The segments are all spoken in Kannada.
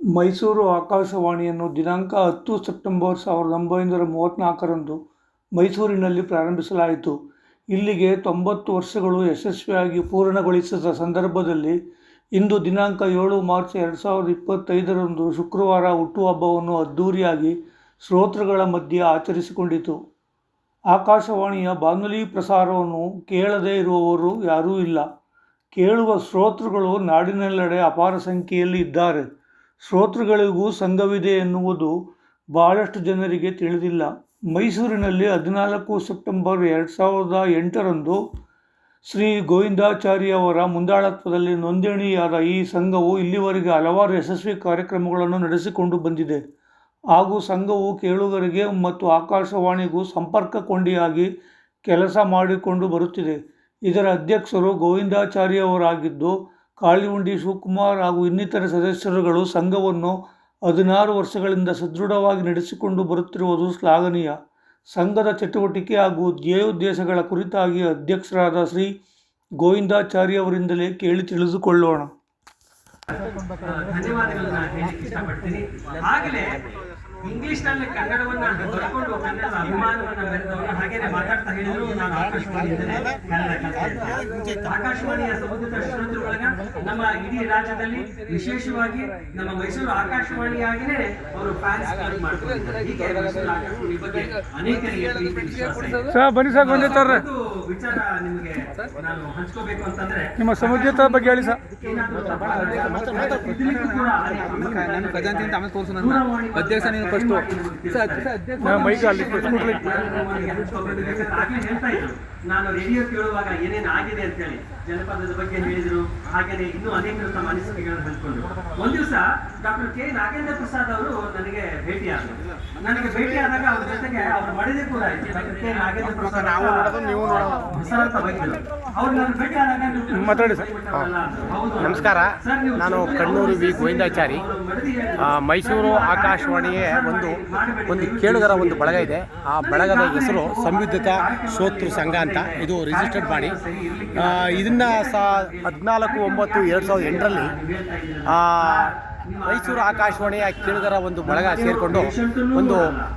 ಮೈಸೂರು ಆಕಾಶವಾಣಿಯನ್ನು ದಿನಾಂಕ 10 ಸೆಪ್ಟೆಂಬರ್ 1934ರಂದು ಮೈಸೂರಿನಲ್ಲಿ ಪ್ರಾರಂಭಿಸಲಾಯಿತು. ಇಲ್ಲಿಗೆ 90 ವರ್ಷಗಳು ಯಶಸ್ವಿಯಾಗಿ ಪೂರ್ಣಗೊಳಿಸಿದ ಸಂದರ್ಭದಲ್ಲಿ ಇಂದು ದಿನಾಂಕ 7 ಮಾರ್ಚ್ 2025ರಂದು ಶುಕ್ರವಾರ ಹುಟ್ಟುಹಬ್ಬವನ್ನು ಅದ್ಧೂರಿಯಾಗಿ ಶ್ರೋತೃಗಳ ಮಧ್ಯೆ ಆಚರಿಸಿಕೊಂಡಿತು. ಆಕಾಶವಾಣಿಯ ಬಾನುಲಿ ಪ್ರಸಾರವನ್ನು ಕೇಳದೇ ಇರುವವರು ಯಾರೂ ಇಲ್ಲ. ಕೇಳುವ ಶ್ರೋತೃಗಳು ನಾಡಿನೆಲ್ಲೆಡೆ ಅಪಾರ ಸಂಖ್ಯೆಯಲ್ಲಿ ಇದ್ದಾರೆ. ಶ್ರೋತೃಗಳಿಗೂ ಸಂಘವಿದೆ ಎನ್ನುವುದು ಬಹಳಷ್ಟು ಜನರಿಗೆ ತಿಳಿದಿಲ್ಲ. ಮೈಸೂರಿನಲ್ಲಿ 14 ಸೆಪ್ಟೆಂಬರ್ 2008ರಂದು ಶ್ರೀ ಗೋವಿಂದಾಚಾರಿಯವರ ಮುಂದಾಳತ್ವದಲ್ಲಿ ನೋಂದಣಿಯಾದ ಈ ಸಂಘವು ಇಲ್ಲಿವರೆಗೆ ಹಲವಾರು ಯಶಸ್ವಿ ಕಾರ್ಯಕ್ರಮಗಳನ್ನು ನಡೆಸಿಕೊಂಡು ಬಂದಿದೆ ಹಾಗೂ ಸಂಘವು ಕೇಳುಗರಿಗೆ ಮತ್ತು ಆಕಾಶವಾಣಿಗೂ ಸಂಪರ್ಕ ಕೊಂಡಿಯಾಗಿ ಕೆಲಸ ಮಾಡಿಕೊಂಡು ಬರುತ್ತಿದೆ. ಇದರ ಅಧ್ಯಕ್ಷರು ಗೋವಿಂದಾಚಾರಿಯವರಾಗಿದ್ದು, ಕಾಳಿಹುಂಡಿ ಶಿವಕುಮಾರ್ ಹಾಗೂ ಇನ್ನಿತರ ಸದಸ್ಯರುಗಳು ಸಂಘವನ್ನು 16 ವರ್ಷಗಳಿಂದ ಸದೃಢವಾಗಿ ನಡೆಸಿಕೊಂಡು ಬರುತ್ತಿರುವುದು ಶ್ಲಾಘನೀಯ. ಸಂಘದ ಚಟುವಟಿಕೆ ಹಾಗೂ ಧ್ಯೇಯೋದ್ದೇಶಗಳ ಕುರಿತಾಗಿ ಅಧ್ಯಕ್ಷರಾದ ಶ್ರೀ ಗೋವಿಂದಾಚಾರಿಯವರಿಂದಲೇ ಕೇಳಿ ತಿಳಿದುಕೊಳ್ಳೋಣ. ಧನ್ಯವಾದಗಳನ್ನ ಹೇಳಲಿಕ್ಕೆ ಇಷ್ಟಪಡ್ತೀನಿ. ಆಗಲೇ ಇಂಗ್ಲಿಷ್ನಲ್ಲಿ ಕನ್ನಡವನ್ನ ಬರ್ಕೊಂಡು ಕನ್ನಡದ ಅಭಿಮಾನವನ್ನ ಬೆರೆದವರು ಹಾಗೇನೆ ಮಾತಾಡ್ತಾ ಹೇಳಿದ್ರು, ನಾನು ಆಕಾಶವಾಣಿಯಿಂದಲೇ ಕನ್ನಡ ಕಲಿತೆ. ಆಕಾಶವಾಣಿಯ ಸಮುದ್ರ ಶ್ರೋತೃಗಳನ್ನ ನಮ್ಮ ಇಡೀ ರಾಜ್ಯದಲ್ಲಿ ವಿಶೇಷವಾಗಿ ನಮ್ಮ ಮೈಸೂರು ಆಕಾಶವಾಣಿಯಾಗಿನೇ ಅವರು ಫ್ಯಾನ್ಸ್ ಮಾಡ್ಕೊಂಡಿದ್ದಾರೆ. ಹೀಗೆ ಮೈಸೂರು ಆಕಾಶವಾಣಿ ಬಗ್ಗೆ ಅನೇಕರಿಗೆ ಪ್ರೀತಿ ವಿಶ್ವಾಸ ಇದೆ. ವಿಚಾರ ನಿಮಗೆ ನಾನು ಹಂಚ್ಕೋಬೇಕು ಅಂತಂದ್ರೆ ನಿಮ್ಮ ಸಮುದ್ರದ ಬಗ್ಗೆ ಹೇಳಿ ಸರ್. ನಾನು ರೇಡಿಯೋ ಕೇಳುವಾಗ ಏನೇನು ಆಗಿದೆ ಅಂತ ಹೇಳಿ ಜನಪದದ ಬಗ್ಗೆ ಹೇಳಿದ್ರು, ಹಾಗೇನೆ ಇನ್ನೂ ಅನೇಕರು ತಮ್ಮ ಅನಿಸಿಕೆಗಳನ್ನು ಹಂಚಿಕೊಂಡ್ರು. ಒಂದ್ ದಿವಸ ಡಾಕ್ಟರ್ ಕೆ ನಾಗೇಂದ್ರ ಪ್ರಸಾದ್ ಅವರು ನನಗೆ ಭೇಟಿಯಾದಾಗ ಅವ್ರ ಜೊತೆಗೆ ಅವ್ರ ಮಡದಿ ಕೂಡ ಡಾಕ್ಟರ್ ಕೆ ನಾಗೇಂದ್ರ ಪ್ರಸಾದ್ ಅವ್ರು ನಾನು ಭೇಟಿಯಾದಾಗ ಮಾತಾಡಿ ಸರ್. ನಮಸ್ಕಾರ, ನಾನು ಕಣ್ಣೂರು ವಿ ಗೋವಿಂದಾಚಾರಿ. ಮೈಸೂರು ಆಕಾಶವಾಣಿಗೆ ಒಂದು ಕೇಳುಗರ ಒಂದು ಬಳಗ ಇದೆ. ಆ ಬಳಗದ ಹೆಸರು ಸಂಯುಕ್ತ ಶ್ರೋತೃ ಸಂಘ ಅಂತ. ಇದು ರಿಜಿಸ್ಟರ್ಡ್ ಬಾಡಿ. ಇದನ್ನು 14/9/2008ರಲ್ಲಿ ಮೈಸೂರು ಆಕಾಶವಾಣಿಯ ಕೇಳುಗರ ಒಂದು ಬಳಗ ಸೇರಿಕೊಂಡು ಒಂದು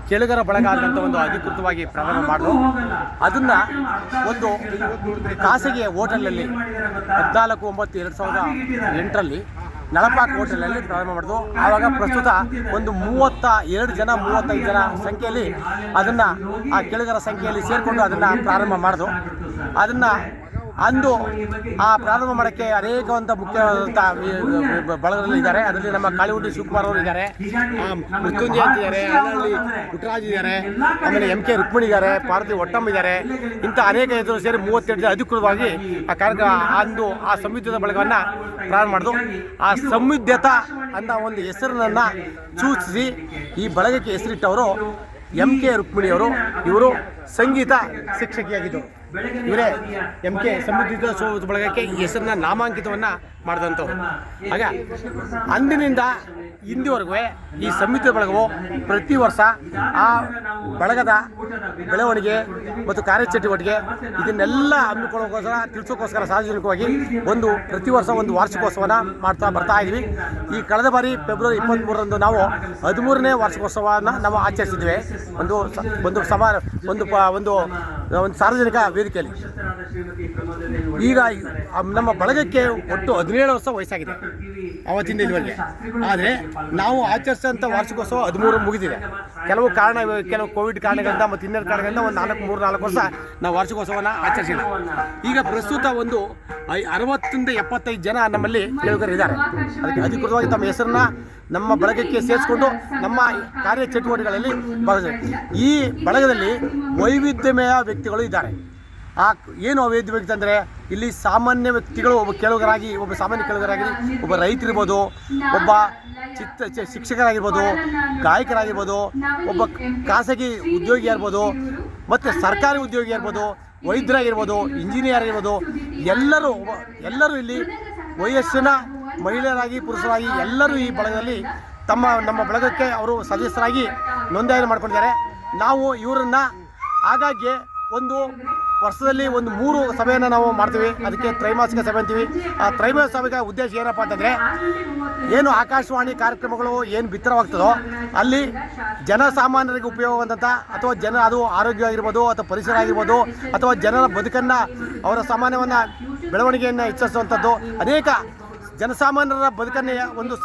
ಕೇಳುಗರ ಬಳಗ ಅಂತ ಒಂದು ಅಧಿಕೃತವಾಗಿ ಪ್ರಾರಂಭ ಮಾಡಿದ್ರು. ಅದನ್ನು ಒಂದು ಖಾಸಗಿ ಹೋಟೆಲಲ್ಲಿ 14/9/2008ರಲ್ಲಿ ನಳಪಾಕ್ ಹೋಟೆಲಲ್ಲಿ ಪ್ರಾರಂಭ ಮಾಡಿದ್ರು. ಆವಾಗ ಪ್ರಸ್ತುತ ಒಂದು 32 ಜನ 35 ಜನ ಸಂಖ್ಯೆಯಲ್ಲಿ ಅದನ್ನು ಆ ಕೇಳುಗರ ಸಂಖ್ಯೆಯಲ್ಲಿ ಸೇರಿಕೊಂಡು ಅದನ್ನು ಪ್ರಾರಂಭ ಮಾಡಿದ್ರು. ಅದನ್ನು ಅಂದು ಆ ಪ್ರಾರಂಭ ಮಾಡೋಕ್ಕೆ ಅನೇಕ ಒಂದು ಮುಖ್ಯವಾದಂಥ ಬಳಗದಲ್ಲಿ ಇದ್ದಾರೆ. ಅದರಲ್ಲಿ ನಮ್ಮ ಕಾಳಿಹುಂಡಿ ಶಿವಕುಮಾರ್ ಅವರು ಇದ್ದಾರೆ, ಮೃತ್ಯುಂಜಯ ಅಂತಿದ್ದಾರೆ, ಅಲ್ಲಹಳ್ಳಿ ಪುಟ್ಟರಾಜ್ ಇದ್ದಾರೆ, ಆಮೇಲೆ MK ರುಕ್ಮಿಣಿ ಇದ್ದಾರೆ, ಪಾರ್ವತಿ ಒಟ್ಟಮ್ಮ ಇದ್ದಾರೆ. ಇಂಥ ಅನೇಕ ಹೆಸರು ಸೇರಿ 32 ಜನ ಅಧಿಕೃತವಾಗಿ ಆ ಕಾರ್ಯಕ್ರಮ ಅಂದು ಆ ಸಂಯುಕ್ತದ ಬಳಗವನ್ನು ಪ್ರಾರಂಭ ಮಾಡಿದ್ರು. ಆ ಸಂಯುಕ್ತ ಅನ್ನೋ ಒಂದು ಹೆಸರನ್ನು ಸೂಚಿಸಿ ಈ ಬಳಗಕ್ಕೆ ಹೆಸರಿಟ್ಟವರು MK ರುಕ್ಮಿಣಿಯವರು. ಇವರು ಸಂಗೀತ ಶಿಕ್ಷಕಿಯಾಗಿದ್ದರು. ಇವರೇ MK ಸಂಯುಕ್ತ ಬಳಗಕ್ಕೆ ಹೆಸರನ್ನ ನಾಮಾಂಕಿತವನ್ನು ಮಾಡಿದಂಥವ್ರು. ಹಾಗೆ ಅಂದಿನಿಂದ ಇಂದಿವರೆಗೂ ಈ ಸಂಯುಕ್ತ ಬಳಗವು ಪ್ರತಿ ವರ್ಷ ಆ ಬಳಗದ ಬೆಳವಣಿಗೆ ಮತ್ತು ಕಾರ್ಯಚಟುವಟಿಕೆ ಇದನ್ನೆಲ್ಲ ಹಮ್ಮಿಕೊಳ್ಳೋಕ್ಕೋಸ್ಕರ ತಿಳಿಸೋಕ್ಕೋಸ್ಕರ ಸಾರ್ವಜನಿಕವಾಗಿ ಪ್ರತಿ ವರ್ಷ ಒಂದು ವಾರ್ಷಿಕೋತ್ಸವನ ಮಾಡ್ತಾ ಬರ್ತಾ ಇದ್ವಿ. ಈ ಕಳೆದ ಬಾರಿ ಫೆಬ್ರವರಿ 23ರಂದು ನಾವು 13ನೇ ವಾರ್ಷಿಕೋತ್ಸವವನ್ನು ನಾವು ಆಚರಿಸಿದ್ವಿ. ಒಂದು ಸಾರ್ವಜನಿಕ ವೇದಿಕೆಯಲ್ಲಿ. ಈಗ ನಮ್ಮ ಬಳಗಕ್ಕೆ ಒಟ್ಟು 17 ವರ್ಷ ವಯಸ್ಸಾಗಿದೆ ಅವತ್ತಿಂದ ಇದುವರೆಗೆ. ಆದರೆ ನಾವು ಆಚರಿಸಿದಂಥ ವಾರ್ಷಿಕೋತ್ಸವ 13 ಮುಗಿದಿದೆ. ಕೆಲವು ಕೋವಿಡ್ ಕಾರಣಗಳಿಂದ ಮತ್ತು ಇನ್ನೊಂದು ಕಾರಣಗಳಿಂದ ಒಂದು 4 ವರ್ಷ ನಾವು ವಾರ್ಷಿಕೋತ್ಸವನ ಆಚರಿಸಿಲ್ಲ. ಈಗ ಪ್ರಸ್ತುತ ಒಂದು 60-75 ಜನ ನಮ್ಮಲ್ಲಿ ಕೇಳುಗರು ಇದ್ದಾರೆ. ಅದಕ್ಕೆ ಅಧಿಕೃತವಾಗಿ ತಮ್ಮ ಹೆಸರನ್ನ ನಮ್ಮ ಬಳಗಕ್ಕೆ ಸೇರಿಸ್ಕೊಂಡು ನಮ್ಮ ಕಾರ್ಯಚಟುವಟಿಕೆಗಳಲ್ಲಿ ಈ ಬಳಗದಲ್ಲಿ ವೈವಿಧ್ಯಮಯ ವ್ಯಕ್ತಿಗಳು ಇದ್ದಾರೆ. ಏನು ವೈವಿಧ್ಯ ವ್ಯಕ್ತಿ ಅಂದರೆ ಇಲ್ಲಿ ಸಾಮಾನ್ಯ ವ್ಯಕ್ತಿಗಳು ಒಬ್ಬ ಸಾಮಾನ್ಯ ಕೇಳುಗರಾಗಿ ಒಬ್ಬ ರೈತರಿರ್ಬೋದು, ಒಬ್ಬ ಶಿಕ್ಷಕರಾಗಿರ್ಬೋದು, ಗಾಯಕರಾಗಿರ್ಬೋದು, ಒಬ್ಬ ಖಾಸಗಿ ಉದ್ಯೋಗಿ ಇರ್ಬೋದು, ಮತ್ತು ಸರ್ಕಾರಿ ಉದ್ಯೋಗಿ ಇರ್ಬೋದು, ವೈದ್ಯರಾಗಿರ್ಬೋದು, ಇಂಜಿನಿಯರ್ ಆಗಿರ್ಬೋದು, ಎಲ್ಲರೂ ಇಲ್ಲಿ ವಯಸ್ಸಿನ ಮಹಿಳೆಯರಾಗಿ ಪುರುಷರಾಗಿ ಎಲ್ಲರೂ ಈ ಬಳಗದಲ್ಲಿ ನಮ್ಮ ಬಳಗಕ್ಕೆ ಅವರು ಸದಸ್ಯರಾಗಿ ನೋಂದಣಿ ಮಾಡ್ಕೊಂಡಿದ್ದಾರೆ. ನಾವು ಇವರನ್ನು ಆಗಾಗ್ಗೆ ಒಂದು ವರ್ಷದಲ್ಲಿ ಒಂದು 3 ಸಭೆಯನ್ನು ನಾವು ಮಾಡ್ತೀವಿ. ಅದಕ್ಕೆ ತ್ರೈಮಾಸಿಕ ಸಭೆ ಅಂತೀವಿ. ಆ ತ್ರೈಮಾಸಿಕ ಸಭೆಗೆ ಉದ್ದೇಶ ಏನಪ್ಪ ಅಂತಂದರೆ, ಏನು ಆಕಾಶವಾಣಿ ಕಾರ್ಯಕ್ರಮಗಳು ಏನು ಬಿತ್ತರವಾಗ್ತದೋ ಅಲ್ಲಿ ಜನಸಾಮಾನ್ಯರಿಗೆ ಉಪಯೋಗವಾದಂಥ ಅಥವಾ ಅದು ಆರೋಗ್ಯ ಆಗಿರ್ಬೋದು ಅಥವಾ ಪರಿಸರ ಆಗಿರ್ಬೋದು ಅಥವಾ ಜನರ ಬದುಕನ್ನು ಅವರ ಸಾಮಾನ್ಯವನ್ನು ಬೆಳವಣಿಗೆಯನ್ನು ಹೆಚ್ಚಿಸುವಂಥದ್ದು ಅನೇಕ ಜನಸಾಮಾನ್ಯರ ಬದುಕನ್ನೇ ಒಂದು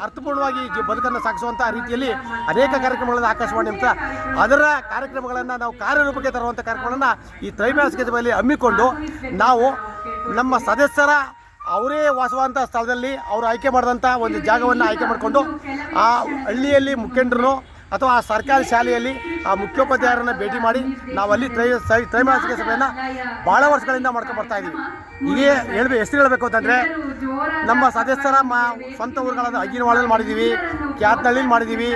ಅರ್ಥಪೂರ್ಣವಾಗಿ ಬದುಕನ್ನು ಸಾಗಿಸುವಂಥ ರೀತಿಯಲ್ಲಿ ಅನೇಕ ಕಾರ್ಯಕ್ರಮಗಳನ್ನು ಆಕಾಶವಾಣಿ ಅಂತ ಅದರ ಕಾರ್ಯಕ್ರಮಗಳನ್ನು ನಾವು ಕಾರ್ಯರೂಪಕ್ಕೆ ತರುವಂಥ ಕಾರ್ಯಕ್ರಮಗಳನ್ನು ಈ ತ್ರೈಮಾಸಿಕ ಸಭೆಯಲ್ಲಿ ಹಮ್ಮಿಕೊಂಡು ನಾವು ನಮ್ಮ ಸದಸ್ಯರ ಅವರೇ ವಾಸವಂಥ ಸ್ಥಳದಲ್ಲಿ ಅವರು ಆಯ್ಕೆ ಮಾಡಿದಂಥ ಒಂದು ಜಾಗವನ್ನು ಆಯ್ಕೆ ಮಾಡಿಕೊಂಡು ಆ ಹಳ್ಳಿಯಲ್ಲಿ ಮುಖಂಡರು ಅಥವಾ ಆ ಸರ್ಕಾರಿ ಶಾಲೆಯಲ್ಲಿ ಆ ಮುಖ್ಯೋಪಾಧ್ಯಾಯರನ್ನು ಭೇಟಿ ಮಾಡಿ ನಾವು ಅಲ್ಲಿ ತ್ರೈಮಾಸಿಕ ಸಭೆಯನ್ನು ಭಾಳ ವರ್ಷಗಳಿಂದ ಮಾಡ್ಕೊಂಡು ಬರ್ತಾ ಇದ್ದೀವಿ. ಹೀಗೆ ಎಷ್ಟು ಹೇಳಬೇಕು ಅಂತಂದರೆ, ನಮ್ಮ ಸದಸ್ಯರ ಸ್ವಂತ ಊರುಗಳಾದ ಅಗ್ಗಿನವಾಳಲ್ಲಿ ಮಾಡಿದ್ದೀವಿ, ಕ್ಯಾತ್ನಹಳ್ಳಿಲಿ ಮಾಡಿದ್ದೀವಿ.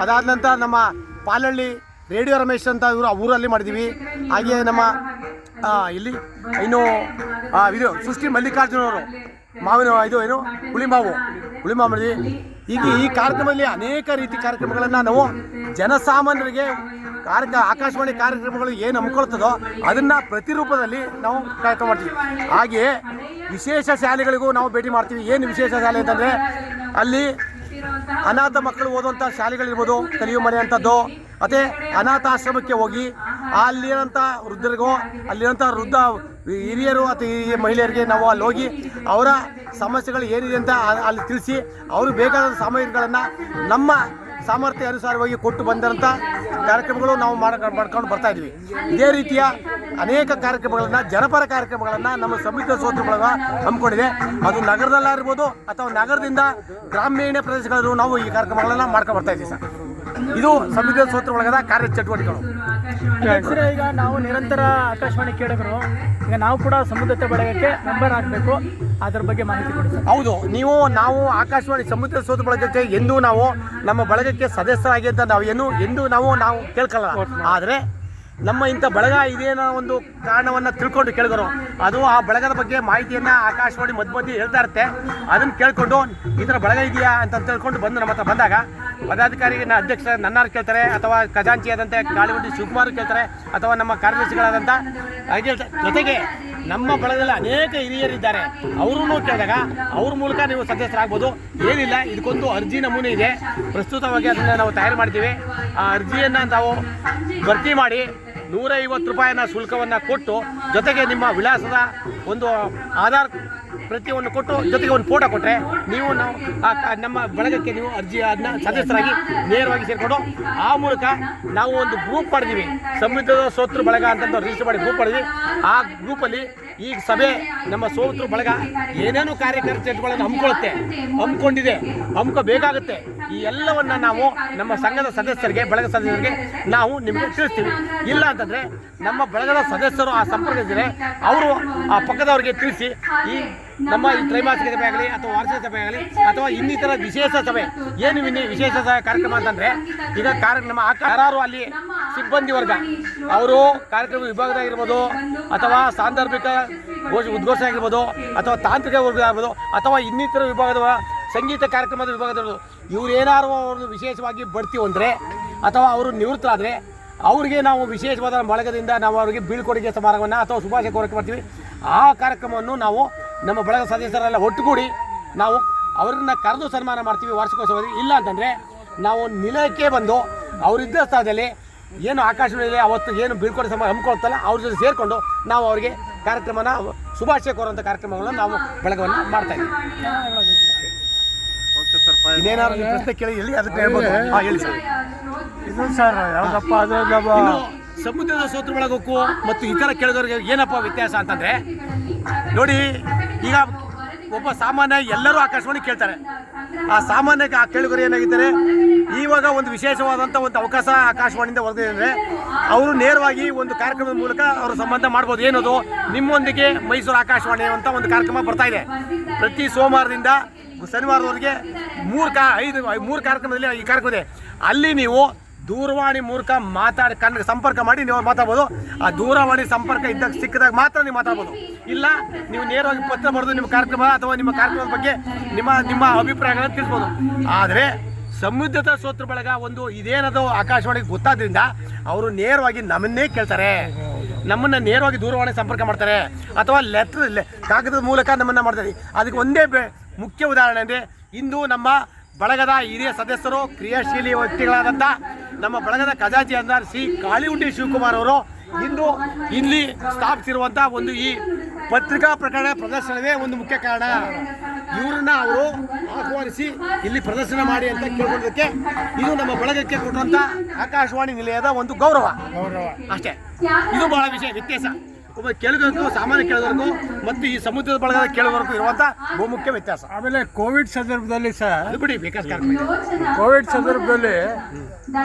ಅದಾದ ನಂತರ ನಮ್ಮ ಪಾಲಹಳ್ಳಿ ರೇಡಿಯೋ ರಮೇಶ್ ಅಂತ ಊರಲ್ಲಿ ಮಾಡಿದ್ದೀವಿ. ಹಾಗೆಯೇ ನಮ್ಮ ಇಲ್ಲಿ ಇನ್ನು ಇದು ಸೃಷ್ಟಿ ಮಲ್ಲಿಕಾರ್ಜುನವರು ಹುಳಿಮಾವು ಮಾಡಿದ್ವಿ. ಈಗ ಈ ಕಾರ್ಯಕ್ರಮದಲ್ಲಿ ಅನೇಕ ರೀತಿ ಕಾರ್ಯಕ್ರಮಗಳನ್ನು ನಾವು ಜನಸಾಮಾನ್ಯರಿಗೆ ಆಕಾಶವಾಣಿ ಕಾರ್ಯಕ್ರಮಗಳು ಏನು ಹಮ್ಮಿಕೊಳ್ತದೋ ಅದನ್ನು ಪ್ರತಿರೂಪದಲ್ಲಿ ನಾವು ಕಾರ್ಯಕ್ರಮ ಮಾಡ್ತೀವಿ. ಹಾಗೆಯೇ ವಿಶೇಷ ಶಾಲೆಗಳಿಗೂ ನಾವು ಭೇಟಿ ಮಾಡ್ತೀವಿ. ಏನು ವಿಶೇಷ ಶಾಲೆ ಅಂತಂದರೆ, ಅಲ್ಲಿ ಅನಾಥ ಮಕ್ಕಳು ಓದುವಂಥ ಶಾಲೆಗಳಿರ್ಬೋದು, ಕಲಿಯು ಮನೆ ಅಂಥದ್ದು, ಮತ್ತು ಅನಾಥಾಶ್ರಮಕ್ಕೆ ಹೋಗಿ ಅಲ್ಲಿರೋಂಥ ವೃದ್ಧರಿಗೋ ಅಲ್ಲಿರೋಂಥ ವೃದ್ಧ ಹಿರಿಯರು ಅಥವಾ ಮಹಿಳೆಯರಿಗೆ ನಾವು ಅಲ್ಲಿ ಹೋಗಿ ಅವರ ಸಮಸ್ಯೆಗಳು ಏನಿದೆ ಅಂತ ಅಲ್ಲಿ ತಿಳಿಸಿ ಅವ್ರಿಗೆ ಬೇಕಾದ ಸಾಮಗ್ರಿಗಳನ್ನು ನಮ್ಮ ಸಾಮರ್ಥ್ಯ ಅನುಸಾರವಾಗಿ ಕೊಟ್ಟು ಬಂದಂಥ ಕಾರ್ಯಕ್ರಮಗಳು ನಾವು ಮಾಡ್ಕೊಂಡು ಬರ್ತಾ ಇದ್ವಿ. ಇದೇ ರೀತಿಯ ಅನೇಕ ಕಾರ್ಯಕ್ರಮಗಳನ್ನು, ಜನಪರ ಕಾರ್ಯಕ್ರಮಗಳನ್ನು ನಮ್ಮ ಸಮೃದ್ಧ ಸ್ತೋತ್ರಗಳನ್ನ ಹಮ್ಮಿಕೊಂಡಿದೆ. ಅದು ನಗರದಲ್ಲಾಗಿರ್ಬೋದು ಅಥವಾ ನಗರದಿಂದ ಗ್ರಾಮೀಣ ಪ್ರದೇಶಗಳಲ್ಲೂ ನಾವು ಈ ಕಾರ್ಯಕ್ರಮಗಳನ್ನು ಮಾಡ್ಕೊಂಡು ಬರ್ತಾ ಇದ್ದೀವಿ ಸರ್. ಇದು ಸಮೃದ್ಧ ಸ್ತೋತ್ರ ಒಳಗದ ಕಾರ್ಯಚಟುವಟಿಕೆಗಳು. ಈಗ ನಾವು ನಿರಂತರ ಆಕಾಶವಾಣಿ ಕೇಳಿದ್ರು, ಈಗ ನಾವು ಕೂಡ ಸಮುದ್ರತೆ ಬಳಗಕ್ಕೆ ಮೆಂಬರ್ ಆಗಬೇಕು, ಅದರ ಬಗ್ಗೆ ಮಾಹಿತಿ ಕೊಡಿ ಸರ್. ಹೌದು, ನಾವು ಆಕಾಶವಾಣಿ ಸಮುದ್ರ ಸ್ತೋತ್ರ ಬಳಗಕ್ಕೆ ಎಂದೂ ನಾವು ನಮ್ಮ ಬಳಗಕ್ಕೆ ಸದಸ್ಯರಾಗಿ ಅಂತ ಎಂದೂ ನಾವು ಕೇಳ್ಕೊಳ್ಳಲ್ಲ. ಆದರೆ ನಮ್ಮ ಇಂಥ ಬಳಗ ಇದೇನೋ ಒಂದು ಕಾರಣವನ್ನು ತಿಳ್ಕೊಂಡು ಕೇಳಿದ್ರು, ಅದು ಆ ಬಳಗದ ಬಗ್ಗೆ ಮಾಹಿತಿಯನ್ನು ಆಕಾಶವಾಣಿ ಮಧ್ಯೆ ಹೇಳ್ತಾ ಇರುತ್ತೆ. ಅದನ್ನು ಕೇಳಿಕೊಂಡು ಈ ಥರ ಬಳಗ ಇದೆಯಾ ಅಂತ ತಿಳ್ಕೊಂಡು ಬಂದು ನಮ್ಮ ಹತ್ರ ಬಂದಾಗ ಪದಾಧಿಕಾರಿಗೆ ಅಧ್ಯಕ್ಷ ನನ್ನಾರು ಕೇಳ್ತಾರೆ, ಅಥವಾ ಖಜಾಂಚಿಯಾದಂತೆ ಕಾಳಿಗುಂಡಿ ಶಿವಕುಮಾರ್ ಕೇಳ್ತಾರೆ, ಅಥವಾ ನಮ್ಮ ಕಾರ್ಯದರ್ಶಿಗಳಾದಂಥ ಹಾಗೆ ಜೊತೆಗೆ ನಮ್ಮ ಬಳಗದಲ್ಲಿ ಅನೇಕ ಹಿರಿಯರಿದ್ದಾರೆ, ಅವರೂ ಕೇಳಿದಾಗ ಅವ್ರ ಮೂಲಕ ನೀವು ಸದಸ್ಯರಾಗ್ಬೋದು. ಏನಿಲ್ಲ, ಇದಕ್ಕೊಂದು ಅರ್ಜಿ ನಮೂನೆ ಇದೆ, ಪ್ರಸ್ತುತವಾಗಿ ಅದನ್ನು ನಾವು ತಯಾರು ಮಾಡ್ತೀವಿ. ಆ ಅರ್ಜಿಯನ್ನು ನಾವು ಭರ್ತಿ ಮಾಡಿ 150 ರೂಪಾಯಿನ ಶುಲ್ಕವನ್ನು ಕೊಟ್ಟು, ಜೊತೆಗೆ ನಿಮ್ಮ ವಿಳಾಸದ ಒಂದು ಆಧಾರ್ ಪ್ರತಿಯನ್ನು ಕೊಟ್ಟು, ಜೊತೆಗೆ ಒಂದು ಫೋಟೋ ಕೊಟ್ಟರೆ ನೀವು ನಮ್ಮ ಬಳಗಕ್ಕೆ ನೀವು ಅದನ್ನ ಸದಸ್ಯರಾಗಿ ನೇರವಾಗಿ ಸೇರಿಕೊಂಡು ಆ ಮೂಲಕ ನಾವು ಒಂದು ಗ್ರೂಪ್ ಮಾಡಿದ್ದೀವಿ, ಸಮೃದ್ಧದ ಸ್ತೋತ್ರ ಬಳಗ ಅಂತ ರಿಜಿಸ್ಟರ್ ಮಾಡಿ ಗ್ರೂಪ್ ಮಾಡಿದ್ವಿ. ಆ ಗ್ರೂಪಲ್ಲಿ ಈ ಸಭೆ ನಮ್ಮ ಸ್ತೋತ್ರ ಬಳಗ ಏನೇನು ಕಾರ್ಯಕರ್ತಗಳನ್ನು ಹಮ್ಮಿಕೊಂಡಿದೆ, ಹಮ್ಮಿಕೋಬೇಕಾಗುತ್ತೆ. ಈ ಎಲ್ಲವನ್ನು ನಾವು ನಮ್ಮ ಸಂಘದ ಸದಸ್ಯರಿಗೆ, ಬಳಗ ಸದಸ್ಯರಿಗೆ ನಾವು ನಿಮಗೆ ತಿಳಿಸ್ತೀವಿ. ಇಲ್ಲ ಅಂತಂದರೆ ನಮ್ಮ ಬಳಗದ ಸದಸ್ಯರು ಆ ಸಂಪರ್ಕಿಸಿದರೆ ಅವರು ಆ ಪಕ್ಕದವರಿಗೆ ತಿಳಿಸಿ ನಮ್ಮ ಈ ತ್ರೈಮಾಸಿಕ ಸಭೆ ಆಗಲಿ ಅಥವಾ ವಾರ್ಷಿಕ ಸಭೆ ಆಗಲಿ ಅಥವಾ ಇನ್ನಿತರ ವಿಶೇಷ ಸಭೆ, ಏನು ವಿಶೇಷ ಕಾರ್ಯಕ್ರಮ ಅಂತಂದರೆ, ಈಗ ನಮ್ಮ ಯಾರು ಅಲ್ಲಿ ಸಿಬ್ಬಂದಿ ವರ್ಗ ಅವರು ಕಾರ್ಯಕ್ರಮ ವಿಭಾಗದಾಗಿರ್ಬೋದು, ಅಥವಾ ಸಾಂದರ್ಭಿಕ ಉದ್ಘೋಷಣೆ ಆಗಿರ್ಬೋದು, ಅಥವಾ ತಾಂತ್ರಿಕ ವರ್ಗ ಆಗಿರ್ಬೋದು, ಅಥವಾ ಇನ್ನಿತರ ವಿಭಾಗದ ಸಂಗೀತ ಕಾರ್ಯಕ್ರಮದ ವಿಭಾಗದವರು, ಇವ್ರು ಏನಾರು ಅವರು ವಿಶೇಷವಾಗಿ ಬಡ್ತೀವಿ ಅಂದರೆ ಅಥವಾ ಅವರು ನಿವೃತ್ತರಾದರೆ ಅವರಿಗೆ ನಾವು ವಿಶೇಷವಾದ ಬಳಗದಿಂದ ನಾವು ಅವರಿಗೆ ಬೀಳ್ಕೊಡುಗೆ ಸಮಾರಂಭವನ್ನು ಅಥವಾ ಶುಭಾಶಯ ಕೋರಕ್ಕೆ ಮಾಡ್ತೀವಿ. ಆ ಕಾರ್ಯಕ್ರಮವನ್ನು ನಾವು ನಮ್ಮ ಬಳಗ ಸದಸ್ಯರೆಲ್ಲ ಒಟ್ಟುಗೂಡಿ ನಾವು ಅವರನ್ನು ಕರೆದು ಸನ್ಮಾನ ಮಾಡ್ತೀವಿ ವಾರ್ಷಿಕೋತ್ಸವದಲ್ಲಿ. ಇಲ್ಲ ಅಂತಂದರೆ ನಾವು ನಿಲಯಕ್ಕೆ ಬಂದು ಅವರಿದ್ದ ಸ್ಥಳದಲ್ಲಿ ಏನು ಆಕಾಶವಾಣಿಯಲ್ಲಿ ಅವತ್ತು ಏನು ಬೀಳ್ಕೊಡುಗೆ ಸಮಾರಂಭ ಹಮ್ಮಿಕೊಳ್ತಲ್ಲ ಅವ್ರ ಜೊತೆ ಸೇರಿಕೊಂಡು ನಾವು ಅವರಿಗೆ ಕಾರ್ಯಕ್ರಮನ ಶುಭಾಶಯ ಕೋರುವಂಥ ಕಾರ್ಯಕ್ರಮಗಳನ್ನು ನಾವು ಬಳಗವನ್ನು ಮಾಡ್ತಾಯಿದ್ದೀವಿ. ಇನ್ನೇನಾದ್ರು ಪ್ರಶ್ನೆ ಕೇಳಿ ಹೇಳಿ, ಅದಕ್ಕೆ ಹೇಳ್ಬೋದು. ಹೇಳಿ ಸರ್. ಇದು ಸರ್ ಯಾವುದಪ್ಪ ಅದು ಸಮುದ್ರದ ಸ್ತೋತ್ರ ಬಳಗಕ್ಕೂ ಮತ್ತು ಇತರ ಕೇಳಿದವರಿಗೆ ಏನಪ್ಪ ವ್ಯತ್ಯಾಸ ಅಂತಂದರೆ, ನೋಡಿ, ಈಗ ಒಬ್ಬ ಸಾಮಾನ್ಯ ಎಲ್ಲರೂ ಆಕಾಶವಾಣಿ ಕೇಳ್ತಾರೆ. ಆ ಸಾಮಾನ್ಯ ಕೇಳುಗರು ಏನಾಗಿದ್ದಾರೆ, ಇವಾಗ ಒಂದು ವಿಶೇಷವಾದಂಥ ಒಂದು ಅವಕಾಶ ಆಕಾಶವಾಣಿಯಿಂದ ಒದಗಿದೆ ಅಂದರೆ ಅವರು ನೇರವಾಗಿ ಒಂದು ಕಾರ್ಯಕ್ರಮದ ಮೂಲಕ ಅವರು ಸಂಬಂಧ ಮಾಡ್ಬೋದು. ಏನದು, ನಿಮ್ಮೊಂದಿಗೆ ಮೈಸೂರು ಆಕಾಶವಾಣಿ ಅಂತ ಒಂದು ಕಾರ್ಯಕ್ರಮ ಬರ್ತಾ ಇದೆ. ಪ್ರತಿ ಸೋಮವಾರದಿಂದ ಶನಿವಾರದವರೆಗೆ 3 ಕಾರ್ಯಕ್ರಮದಲ್ಲಿ ಈ ಕಾರ್ಯಕ್ರಮ ಇದೆ. ಅಲ್ಲಿ ನೀವು ದೂರವಾಣಿ ಮೂಲಕ ಸಂಪರ್ಕ ಮಾಡಿ ನೀವು ಮಾತಾಡ್ಬೋದು. ಆ ದೂರವಾಣಿ ಸಂಪರ್ಕ ಸಿಕ್ಕಿದಾಗ ಮಾತ್ರ ನೀವು ಮಾತಾಡ್ಬೋದು. ಇಲ್ಲ ನೀವು ನೇರವಾಗಿ ಪತ್ರ ಬರೆದು ನಿಮ್ಮ ಕಾರ್ಯಕ್ರಮ ಅಥವಾ ನಿಮ್ಮ ಕಾರ್ಯಕ್ರಮದ ಬಗ್ಗೆ ನಿಮ್ಮ ಅಭಿಪ್ರಾಯಗಳನ್ನು ತಿಳಿಸ್ಬೋದು. ಆದರೆ ಸಮುದ್ರದ ಸ್ತೋತ್ರ ಬಳಗ ಒಂದು ಇದೇನದು ಆಕಾಶವಾಣಿಗೆ ಗೊತ್ತಾದ್ರಿಂದ ಅವರು ನೇರವಾಗಿ ನಮ್ಮನ್ನೇ ಕೇಳ್ತಾರೆ. ನಮ್ಮನ್ನು ನೇರವಾಗಿ ದೂರವಾಣಿ ಸಂಪರ್ಕ ಮಾಡ್ತಾರೆ ಅಥವಾ ಕಾಗದದ ಮೂಲಕ ನಮ್ಮನ್ನು ಮಾಡ್ತಾರೆ. ಅದಕ್ಕೆ ಒಂದೇ ಮುಖ್ಯ ಉದಾಹರಣೆ ಅಂದರೆ ಇಂದು ನಮ್ಮ ಬಳಗದ ಹಿರಿಯ ಸದಸ್ಯರು ಕ್ರಿಯಾಶೀಲಿ ವ್ಯಕ್ತಿಗಳಾದಂಥ ನಮ್ಮ ಬಳಗದ ಖಜಾಂಚಿ ಅಂದಾರ್ ಸಿ ಕಾಳಿಹುಂಡಿ ಶಿವಕುಮಾರ್ ಅವರು ಇಂದು ಇಲ್ಲಿ ಸ್ಥಾಪಿಸಿರುವಂಥ ಒಂದು ಈ ಪತ್ರಿಕಾ ಪ್ರಕರಣ ಪ್ರದರ್ಶನವೇ ಒಂದು ಮುಖ್ಯ ಕಾರಣ. ಇವರನ್ನ ಅವರು ಆಹ್ವಾನಿಸಿ ಇಲ್ಲಿ ಪ್ರದರ್ಶನ ಮಾಡಿ ಅಂತ ಕೇಳ್ಕೊಳ್ಳೋದಕ್ಕೆ ಇದು ನಮ್ಮ ಬಳಗಕ್ಕೆ ಕೊಟ್ಟಂಥ ಆಕಾಶವಾಣಿ ನಿಲಯದ ಒಂದು ಗೌರವ ಅಷ್ಟೇ. ಇದು ಬಹಳ ವ್ಯತ್ಯಾಸ ಒಬ್ಬ ಕೇಳುಗರಿಗೂ ಸಾಮಾನ್ಯ ಕೇಳುಗರಿಗೂ ಮತ್ತು ಈ ಸಮುದ್ರದ ಬಳಗದ ಕೇಳುಗರಿಗೂ ಇರುವಂಥ ಬಹುಮುಖ್ಯ ವ್ಯತ್ಯಾಸ. ಆಮೇಲೆ ಕೋವಿಡ್ ಸಂದರ್ಭದಲ್ಲಿ ಸರ್ ಅದು ಬಿಡಿ ಬೇಕಾದ ಕೋವಿಡ್ ಸಂದರ್ಭದಲ್ಲಿ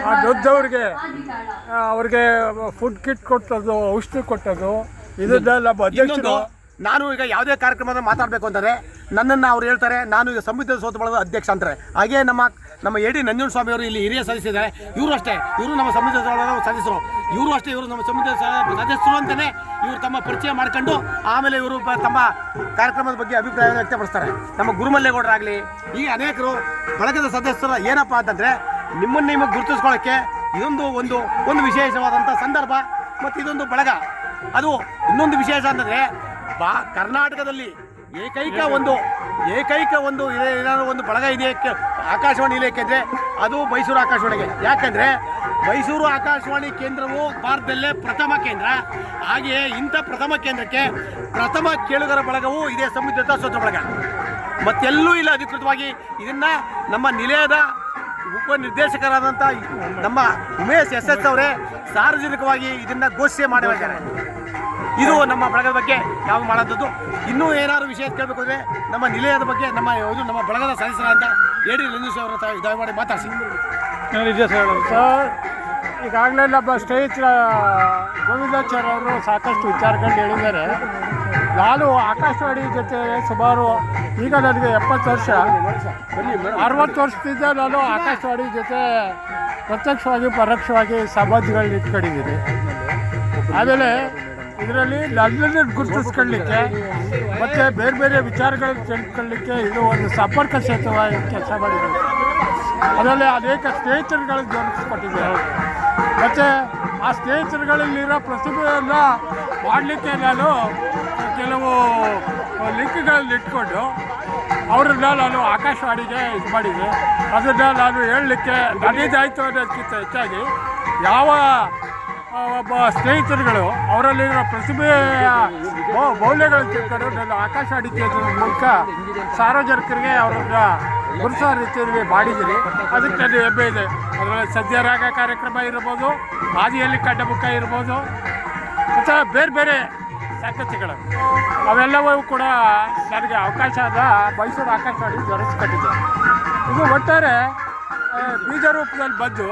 ಆ ದೊಡ್ಡವ್ರಿಗೆ ಅವ್ರಿಗೆ ಫುಡ್ ಕಿಟ್ ಕೊಟ್ಟದ್ದು, ಔಷಧಿ ಕೊಟ್ಟದ್ದು, ಇದನ್ನೆಲ್ಲ ಅಧ್ಯಕ್ಷರು. ನಾನು ಈಗ ಯಾವುದೇ ಕಾರ್ಯಕ್ರಮದ ಮಾತಾಡಬೇಕು ಅಂತಂದರೆ ನನ್ನನ್ನು ಅವ್ರು ಹೇಳ್ತಾರೆ ನಾನು ಈಗ ಸಮುದ್ರದ ಸೋತು ಬಳಗದ ಅಧ್ಯಕ್ಷ ಅಂತಾರೆ. ಹಾಗೆ ನಮ್ಮ ಎ ಡಿ ನಂಜುಂಡಸ್ವಾಮಿ ಅವರು ಇಲ್ಲಿ ಹಿರಿಯ ಸದಸ್ಯರಿದ್ದಾರೆ. ಇವರು ಅಷ್ಟೇ, ಇವರು ನಮ್ಮ ಸಮುದ್ರದ ಬಳಗದ ಸದಸ್ಯರು. ಇವರು ಅಷ್ಟೇ, ಇವರು ನಮ್ಮ ಸಮುದ್ರದ ಸದಸ್ಯರು ಅಂತಲೇ ಇವರು ತಮ್ಮ ಪರಿಚಯ ಮಾಡ್ಕೊಂಡು ಆಮೇಲೆ ಇವರು ತಮ್ಮ ಕಾರ್ಯಕ್ರಮದ ಬಗ್ಗೆ ಅಭಿಪ್ರಾಯವನ್ನು ವ್ಯಕ್ತಪಡಿಸ್ತಾರೆ. ನಮ್ಮ ಗುರುಮಲ್ಲೇಗೌಡರಾಗಲಿ ಹೀಗೆ ಅನೇಕರು ಬಳಗದ ಸದಸ್ಯರು ಏನಪ್ಪ ಅಂತಂದರೆ ನಿಮಗೆ ಗುರುತಿಸ್ಕೊಳ್ಳೋಕ್ಕೆ ಇದೊಂದು ಒಂದು ವಿಶೇಷವಾದಂಥ ಸಂದರ್ಭ ಮತ್ತು ಇದೊಂದು ಬಳಗ. ಅದು ಇನ್ನೊಂದು ವಿಶೇಷ ಅಂತಂದರೆ ಕರ್ನಾಟಕದಲ್ಲಿ ಏಕೈಕ ಒಂದು ಏನಾದರೂ ಒಂದು ಬಳಗ ಇದೆ ಆಕಾಶವಾಣಿ ಇಲಾಖೆ ಅಂದರೆ ಅದು ಮೈಸೂರು ಆಕಾಶವಾಣಿಗೆ. ಯಾಕೆಂದರೆ ಮೈಸೂರು ಆಕಾಶವಾಣಿ ಕೇಂದ್ರವು ಭಾರತದಲ್ಲೇ ಪ್ರಥಮ ಕೇಂದ್ರ. ಹಾಗೆಯೇ ಇಂಥ ಪ್ರಥಮ ಕೇಂದ್ರಕ್ಕೆ ಪ್ರಥಮ ಕೇಳುಗರ ಬಳಗವು ಇದೇ ಸಮುದ್ರದ ಸ್ವತಂತ್ರ ಬಳಗ. ಮತ್ತೆಲ್ಲೂ ಇಲ್ಲ ಅಧಿಕೃತವಾಗಿ. ಇದನ್ನು ನಮ್ಮ ನಿಲಯದ ಉಪನಿರ್ದೇಶಕರಾದಂಥ ನಮ್ಮ ಉಮೇಶ್ ಎಸ್ ಅವರೇ ಸಾರ್ವಜನಿಕವಾಗಿ ಇದನ್ನು ಘೋಷಣೆ ಮಾಡಿದ್ದಾರೆ. ಇದು ನಮ್ಮ ಬಳಗದ ಬಗ್ಗೆ ನಾವು ಮಾಡೋಂಥದ್ದು. ಇನ್ನೂ ಏನಾದರೂ ವಿಷಯ ಕೇಳಬೇಕು ಅಂದರೆ ನಮ್ಮ ನಿಲಯದ ಬಗ್ಗೆ ನಮ್ಮ ಬಳಗದ ಸದಸ್ಯರಾದಂಥ ಎ ಡಿ ನಂಜುಂಡಸ್ವಾಮಿ ಅವರ ದಯಮಾಡಿ ಮಾತಾಡಿಸಿ. ಸರ್, ಈಗಾಗಲೇ ನಮ್ಮ ಸ್ನೇಹಿತರ ಗೋವಿಂದಾಚಾರ್ಯ ಅವರು ಸಾಕಷ್ಟು ವಿಚಾರಗಳು ಹೇಳಿದ್ದಾರೆ. ನಾನು ಆಕಾಶವಾಣಿ ಜೊತೆ ಸುಮಾರು ಈಗ ನನಗೆ 70 ವರ್ಷ, 60 ವರ್ಷದಿಂದ ನಾನು ಆಕಾಶವಾಣಿ ಜೊತೆ ಪ್ರತ್ಯಕ್ಷವಾಗಿ ಪರೋಕ್ಷವಾಗಿ ಸಂಬಂಧಗಳನ್ನ ಇಟ್ಕೊಂಡಿದ್ದೀನಿ. ಆಮೇಲೆ ಇದರಲ್ಲಿ ನನ್ನನ್ನು ಗುರುತಿಸ್ಕೊಳ್ಳಿಕ್ಕೆ ಮತ್ತು ಬೇರೆ ಬೇರೆ ವಿಚಾರಗಳನ್ನು ತಿಳ್ಕೊಳ್ಳಿಕ್ಕೆ ಇದು ಒಂದು ಸಂಪರ್ಕ ಸೇತುವಾಗಿ ಕೆಲಸ ಮಾಡಿದ್ದೀನಿ. ಅದರಲ್ಲಿ ಅನೇಕ ಸ್ನೇಹಿತರುಗಳಿಗೆ ಜೋಡಿಸ್ಕೊಟ್ಟಿದ್ದಾರೆ. ಮತ್ತು ಆ ಸ್ನೇಹಿತರುಗಳಲ್ಲಿರೋ ಪ್ರತಿಭೆಯನ್ನು ಮಾಡಲಿಕ್ಕೆ ನಾನು ಕೆಲವು ಲಿಂಕ್ಗಳನ್ನು ಇಟ್ಕೊಂಡು ಅವರನ್ನ ನಾನು ಆಕಾಶವಾಣಿಗೆ ಇದು ಮಾಡಿದ್ದೆ. ಅದನ್ನು ನಾನು ಹೇಳಲಿಕ್ಕೆ ನನ್ನದಾಯಿತು ಅನ್ನೋದಕ್ಕಿಂತ ಹೆಚ್ಚಾಗಿ ಯಾವ ಒಬ್ಬ ಸ್ನೇಹಿತರುಗಳು ಅವರಲ್ಲಿರೋ ಪ್ರತಿಭೆಯ ಮೌಲ್ಯಗಳನ್ನು ತಿಳ್ಕೊಂಡು ನಾನು ಆಕಾಶವಾಣಿ ಕೇಂದ್ರದ ಮೂಲಕ ಸಾರ್ವಜನಿಕರಿಗೆ ಅವರನ್ನ ಗುರುತಿಸೋ ರೀತಿಯಲ್ಲಿ ಮಾಡಿದ್ದೀನಿ. ಅದಕ್ಕೆ ನನ್ನ ಹೆಮ್ಮೆ ಇದೆ. ಅದರಲ್ಲಿ ಸದ್ಯರಾಗ ಕಾರ್ಯಕ್ರಮ ಇರ್ಬೋದು, ಆದಿಯಲ್ಲಿ ಕಡ್ಡಬುಕ್ಕ ಇರ್ಬೋದು, ಮತ್ತು ಬೇರೆ ಬೇರೆ ಸಂಗತಿಗಳು ಅವೆಲ್ಲವೂ ಕೂಡ ನನಗೆ ಅವಕಾಶದ ಮೈಸೂರು ಆಕಾಶವಾಣಿ ದೊರಕಿಸ್ಕೊಟ್ಟಿದೆ. ಇದು ಒಟ್ಟಾರೆ ಬೀಜ ರೂಪದಲ್ಲಿ ಬಂದು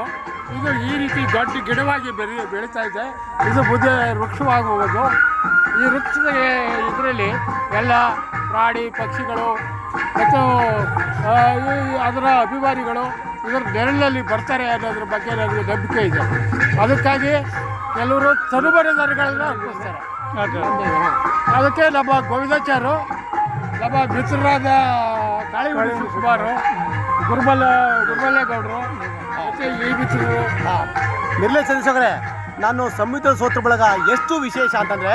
ಇದು ಈ ರೀತಿ ದೊಡ್ಡ ಗಿಡವಾಗಿ ಬೆಳೀತಾ ಇದೆ. ಇದು ಮುಂದೆ ವೃಕ್ಷವಾಗಿ ಹೋಗೋದು. ಈ ವೃಕ್ಷದ ಇದರಲ್ಲಿ ಎಲ್ಲ ಪ್ರಾಣಿ ಪಕ್ಷಿಗಳು ಮತ್ತು ಅದರ ಅಭಿಮಾನಿಗಳು ಇದರ ನೆರಳಲ್ಲಿ ಬರ್ತಾರೆ ಅನ್ನೋದ್ರ ಬಗ್ಗೆ ನನಗೆ ನಂಬಿಕೆ ಇದೆ. ಅದಕ್ಕಾಗಿ ಕೆಲವರು ತನುಬರದರುಗಳನ್ನ ಅರ್ಪಿಸ್ತಾರೆ. ಅದಕ್ಕೆ ನಮ್ಮ ಗೋವಿಂದಾಚಾರ್ಯರು, ನಮ್ಮ ಮಿತ್ರರಾದ ಕಾಳಿಹುಂಡಿ ಶಿವಕುಮಾರು, ಗುರುಮಲ್ಲೇಗೌಡರು ಮತ್ತು ಈ ಮಿತ್ರರು ನಿರ್ಲಕ್ಷ್ಯ ಸದಸ್ಯರೇ, ನಾನು ಸಮುದ್ರ ಸೋತ್ರ ಬಳಗ ಎಷ್ಟು ವಿಶೇಷ ಅಂತಂದರೆ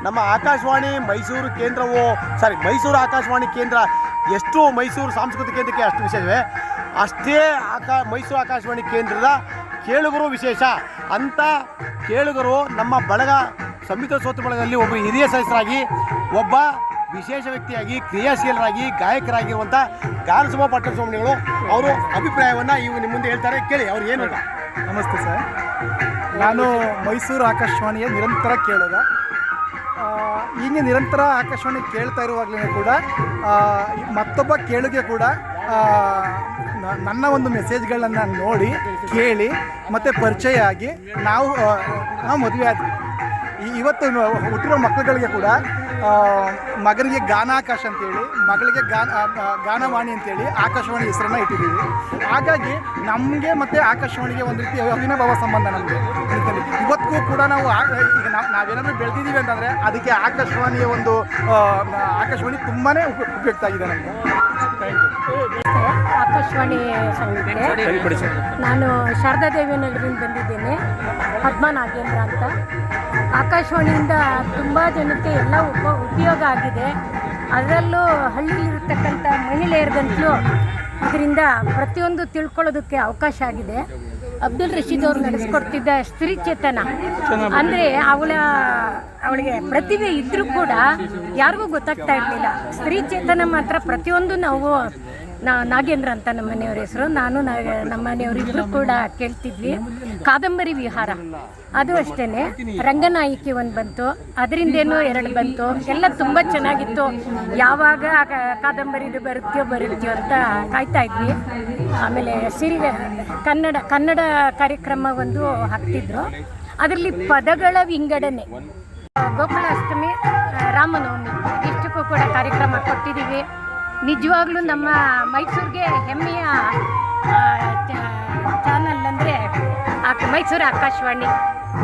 ನಮ್ಮ ಆಕಾಶವಾಣಿ ಮೈಸೂರು ಆಕಾಶವಾಣಿ ಕೇಂದ್ರ ಎಷ್ಟು ಮೈಸೂರು ಸಾಂಸ್ಕೃತಿಕ ಕೇಂದ್ರಕ್ಕೆ ಅಷ್ಟು ವಿಶೇಷವೇ ಅಷ್ಟೇ ಮೈಸೂರು ಆಕಾಶವಾಣಿ ಕೇಂದ್ರದ ಕೇಳುಗರು ವಿಶೇಷ. ಅಂಥ ಕೇಳುಗರು ನಮ್ಮ ಬಳಗ ಸಮುದ್ರ ಸೋತ್ರ ಬಳಗದಲ್ಲಿ ಒಬ್ಬ ಹಿರಿಯ ಸದಸ್ಯರಾಗಿ, ಒಬ್ಬ ವಿಶೇಷ ವ್ಯಕ್ತಿಯಾಗಿ, ಕ್ರಿಯಾಶೀಲರಾಗಿ, ಗಾಯಕರಾಗಿರುವಂಥ ಗಾನಸಭಾ ಪಟ್ಟಣ ಸ್ವಾಮಿಗಳು ಅವರು ಅಭಿಪ್ರಾಯವನ್ನು ನಿಮ್ಮ ಮುಂದೆ ಹೇಳ್ತಾರೆ. ಕೇಳಿ ಅವ್ರು ಏನು. ನಮಸ್ತೆ ಸರ್, ನಾನು ಮೈಸೂರು ಆಕಾಶವಾಣಿಯ ನಿರಂತರ ಕೇಳುಗ. ಹೀಗೆ ನಿರಂತರ ಆಕಾಶವಾಣಿ ಕೇಳ್ತಾ ಇರುವಾಗಲೇ ಕೂಡ ಮತ್ತೊಬ್ಬ ಕೇಳುಗೆ ಕೂಡ ನನ್ನ ಒಂದು ಮೆಸೇಜ್ಗಳನ್ನು ನೋಡಿ ಕೇಳಿ ಮತ್ತು ಪರಿಚಯ ಆಗಿ ನಾವು ಮದುವೆ ಆದ್ವಿ. ಇವತ್ತು ಹುಟ್ಟಿರೋ ಮಕ್ಕಳುಗಳಿಗೆ ಕೂಡ ಮಗನಿಗೆ ಗಾನಾಕಾಶ ಅಂತೇಳಿ, ಮಗಳಿಗೆ ಗಾನವಾಣಿ ಅಂತೇಳಿ ಆಕಾಶವಾಣಿ ಹೆಸರನ್ನು ಇಟ್ಟಿದ್ದೀವಿ. ಹಾಗಾಗಿ ನಮಗೆ ಮತ್ತು ಆಕಾಶವಾಣಿಗೆ ಒಂದು ರೀತಿ ಅವಿನಾಭಾವ ಸಂಬಂಧ ನಮಗೆ. ಇವತ್ತಿಗೂ ಕೂಡ ಈಗ ನಾವೇನಾದರೂ ಬೆಳೆದಿದ್ದೀವಿ ಅಂತಂದರೆ ಅದಕ್ಕೆ ಆಕಾಶವಾಣಿ ತುಂಬಾ ಉಪಯುಕ್ತ ಆಗಿದೆ ನಮಗೆ. Thank you. ಆಕಾಶವಾಣಿ ಸಂಘಕ್ಕೆ ನಾನು ಶಾರದಾದೇವಿ ನಗರದಿಂದ ಬಂದಿದ್ದೇನೆ. ಪದ್ಮ ನಾಗೇಂದ್ರ ಅಂತ. ಆಕಾಶವಾಣಿಯಿಂದ ತುಂಬ ಜನಕ್ಕೆ ಎಲ್ಲ ಉಪಯೋಗ ಆಗಿದೆ. ಅದರಲ್ಲೂ ಹಳ್ಳಿಲಿರ್ತಕ್ಕಂಥ ಮಹಿಳೆಯರಿಗಂತಲೂ ಇದರಿಂದ ಪ್ರತಿಯೊಂದು ತಿಳ್ಕೊಳ್ಳೋದಕ್ಕೆ ಅವಕಾಶ ಆಗಿದೆ. ಅಬ್ದುಲ್ ರಶೀದ್ ಅವರು ನಡೆಸ್ಕೊಡ್ತಿದ್ದ ಸ್ತ್ರೀ ಚೇತನ ಅಂದರೆ ಅವಳಿಗೆ ಪ್ರತಿಭೆ ಇದ್ದರೂ ಕೂಡ ಯಾರಿಗೂ ಗೊತ್ತಾಗ್ತಾ ಇರಲಿಲ್ಲ. ಸ್ತ್ರೀ ಚೇತನ ಮಾತ್ರ ಪ್ರತಿಯೊಂದು ನಾವು ನಾಗೇಂದ್ರ ಅಂತ ನಮ್ಮ ಮನೆಯವ್ರ ಹೆಸರು. ನಾನು ನಮ್ಮ ಮನೆಯವರಿಬ್ಬರು ಕೂಡ ಕೇಳ್ತಿದ್ವಿ. ಕಾದಂಬರಿ ವಿಹಾರ ಅದು ಅಷ್ಟೇ. ರಂಗನಾಯಕಿ ಒಂದು ಬಂತು, ಅದರಿಂದೇನೋ 2 ಬಂತು. ಎಲ್ಲ ತುಂಬ ಚೆನ್ನಾಗಿತ್ತು. ಯಾವಾಗ ಕಾದಂಬರಿದು ಬರುತ್ತೀಯೋ ಅಂತ ಕಾಯ್ತಾ ಇದ್ವಿ. ಆಮೇಲೆ ಕನ್ನಡ ಕಾರ್ಯಕ್ರಮ ಒಂದು ಹಾಕ್ತಿದ್ರು. ಅದರಲ್ಲಿ ಪದಗಳ ವಿಂಗಡಣೆ, ಗೋಕುಲಾಷ್ಟಮಿ, ರಾಮನವಮಿ ಇಷ್ಟಕ್ಕೂ ಕೂಡ ಕಾರ್ಯಕ್ರಮ ಕೊಟ್ಟಿದ್ದೀವಿ. ನಿಜವಾಗ್ಲೂ ನಮ್ಮ ಮೈಸೂರಿಗೆ ಹೆಮ್ಮೆಯ ಚಾನಲ್ ಅಂದರೆ ಮೈಸೂರು ಆಕಾಶವಾಣಿ.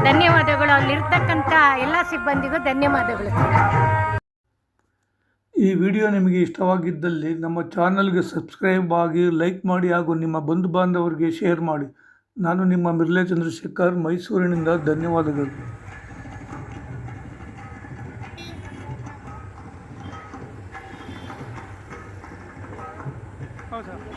ಧನ್ಯವಾದಗಳು. ಅಲ್ಲಿರ್ತಕ್ಕಂಥ ಎಲ್ಲ ಸಿಬ್ಬಂದಿಗೂ ಧನ್ಯವಾದಗಳು. ಈ ವಿಡಿಯೋ ನಿಮಗೆ ಇಷ್ಟವಾಗಿದ್ದಲ್ಲಿ ನಮ್ಮ ಚಾನಲ್ಗೆ ಸಬ್ಸ್ಕ್ರೈಬ್ ಆಗಿ, ಲೈಕ್ ಮಾಡಿ ಹಾಗೂ ನಿಮ್ಮ ಬಂಧು ಬಾಂಧವರಿಗೆ ಶೇರ್ ಮಾಡಿ. ನಾನು ನಿಮ್ಮ ಮಿರ್ಲೆ ಚಂದ್ರಶೇಖರ್, ಮೈಸೂರಿನಿಂದ. ಧನ್ಯವಾದಗಳು. ಹೌದು ಸರ್.